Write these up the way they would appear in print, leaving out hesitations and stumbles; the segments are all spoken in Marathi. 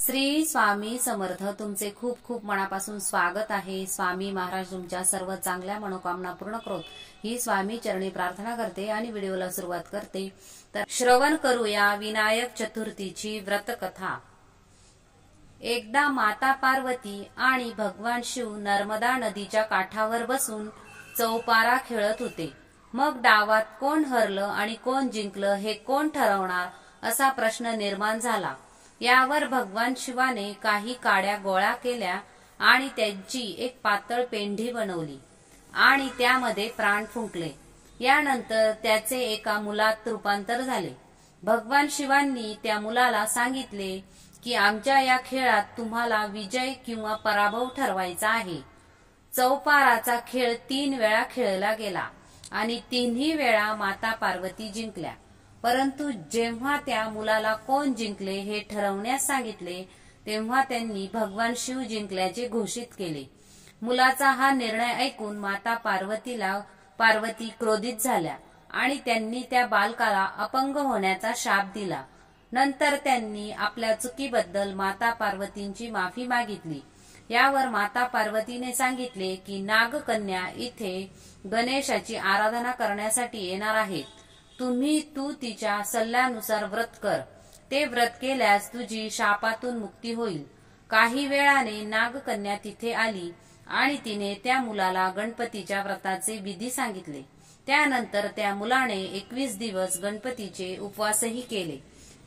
श्री स्वामी समर्थ तुमचे खूप खूप मनापासून स्वागत आहे। स्वामी महाराज तुमच्या सर्व चांगल्या मनोकामना पूर्ण करोत ही स्वामी चरणी प्रार्थना करते आणि व्हिडिओला सुरुवात करते। तर श्रवण करूया विनायक चतुर्थीची व्रत कथा। एकदा माता पार्वती आणि भगवान शिव नर्मदा नदीच्या काठावर बसून चौपारा खेळत होते। मग डावात कोण हरलं आणि कोण जिंकलं हे कोण ठरवणार असा प्रश्न निर्माण झाला। यावर भगवान शिवाने काही काड्या गोळा केल्या आणि त्यांची एक पातळ पेंढी बनवली आणि त्यामध्ये प्राण फुंकले। यानंतर त्याचे एका मुलात रूपांतर झाले। भगवान शिवांनी त्या मुलाला सांगितले की आमच्या या खेळात तुम्हाला विजय किंवा पराभव ठरवायचा आहे। चौपाराचा खेळ 3 वेळा खेळला गेला आणि 3ही वेळा माता पार्वती जिंकल्या। परंतु जेव्हा त्या मुलाला कोण जिंकले हे ठरवण्यास सांगितले तेव्हा त्यांनी भगवान शिव जिंकल्याचे घोषित केले। मुलाचा हा निर्णय ऐकून माता पार्वती क्रोधित झाल्या आणि त्यांनी त्या बालकाला अपंग होण्याचा शाप दिला। नंतर त्यांनी आपल्या चुकीबद्दल माता पार्वतींची माफी मागितली। यावर माता पार्वतीने सांगितले की नागकन्या इथे गणेशाची आराधना करण्यासाठी येणार आहेत। तू तिच्या सल्ल्यानुसार व्रत कर। ते व्रत केल्यास तुझी शापातून मुक्ती होईल। काही वेळाने नागकन्या तिथे आली आणि तिने त्या मुलाला गणपतीच्या व्रताचे विधी सांगितले। त्यानंतर त्या मुलाने 21 दिवस गणपतीचे उपवासही केले।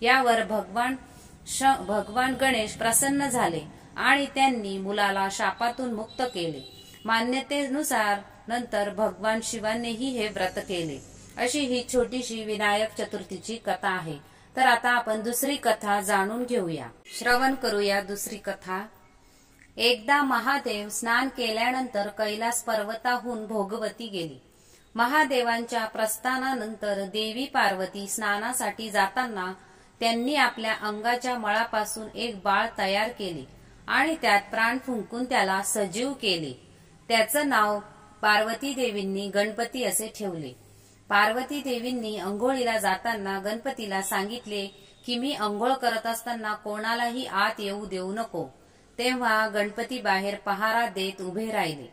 यावर भगवान गणेश प्रसन्न झाले आणि त्यांनी मुलाला शापातून मुक्त केले। मान्यतेनुसार नंतर भगवान शिवांनीही हे व्रत केले। अशी ही छोटीशी विनायक चतुर्थीची कथा आहे। तर आता आपण दुसरी कथा जाणून घेऊया। श्रवण करूया दुसरी कथा। एकदा महादेव स्नान केल्यानंतर कैलास पर्वताहून भोगवती गेली। महादेवांच्या प्रस्थानानंतर देवी पार्वती स्नानासाठी जाताना त्यांनी आपल्या अंगाच्या मळापासून एक बाळ तयार केले आणि त्यात प्राण फुंकून त्याला सजीव केले। त्याचं नाव पार्वती देवींनी गणपती असे ठेवले। पार्वती देवींनी अंघोळीला जाताना गणपतीला सांगितले की मी अंघोळ करत असताना कोणालाही आत येऊ देऊ नको। तेव्हा गणपती बाहेर पहारा देत उभे राहिले।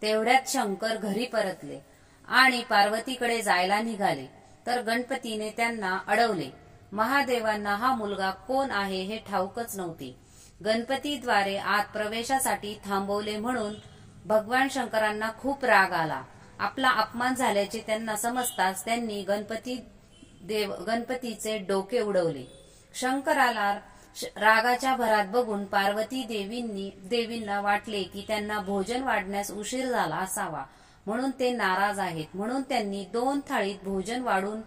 तेवढ्यात शंकर घरी परतले आणि पार्वतीकडे जायला निघाले तर गणपतीने त्यांना अडवले। महादेवांना हा मुलगा कोण आहे हे ठाऊकच नव्हते। गणपतीद्वारे आत प्रवेशासाठी थांबवले म्हणून भगवान शंकरांना खूप राग आला। आपला अपमान झाल्याचे त्यांना समजताच त्यांनी गणपतीचे डोके उडवले। शंकराला रागाच्या भरात बघून पार्वती देवींना वाटले की त्यांना भोजन वाढण्यास उशीर झाला असावा म्हणून ते नाराज आहेत। म्हणून त्यांनी 2 थाळीत भोजन वाढून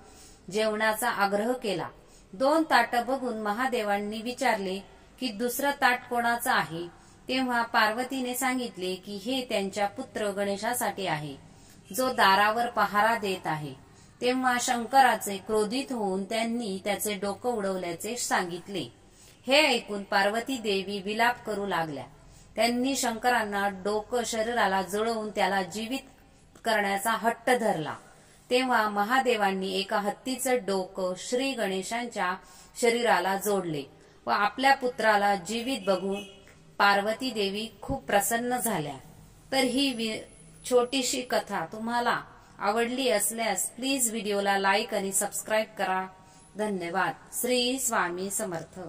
जेवणाचा आग्रह केला। 2 ताटं बघून महादेवांनी विचारले की दुसरं ताट कोणाचं आहे। तेव्हा पार्वतीने सांगितले की हे त्यांच्या पुत्र गणेशासाठी आहे जो दारावर पहारा देत आहे। तेव्हा शंकराचे क्रोधित होऊन त्यांनी त्याचे डोकं उडवल्याचे सांगितले। हे ऐकून पार्वती देवी विलाप करू लागल्या। त्यांनी शंकरांना डोकं शरीराला जुळवून त्याला जीवित करण्याचा हट्ट धरला। तेव्हा महादेवांनी एका हत्तीचं डोकं श्री गणेशांच्या शरीराला जोडले व आपल्या पुत्राला जीवित बघून पार्वती देवी खूप प्रसन्न झाल्या। तर ही छोटीशी कथा तुम्हाला आवडली असल्यास प्लीज व्हिडिओला लाईक आणि सबस्क्राईब करा। धन्यवाद। श्री स्वामी समर्थ।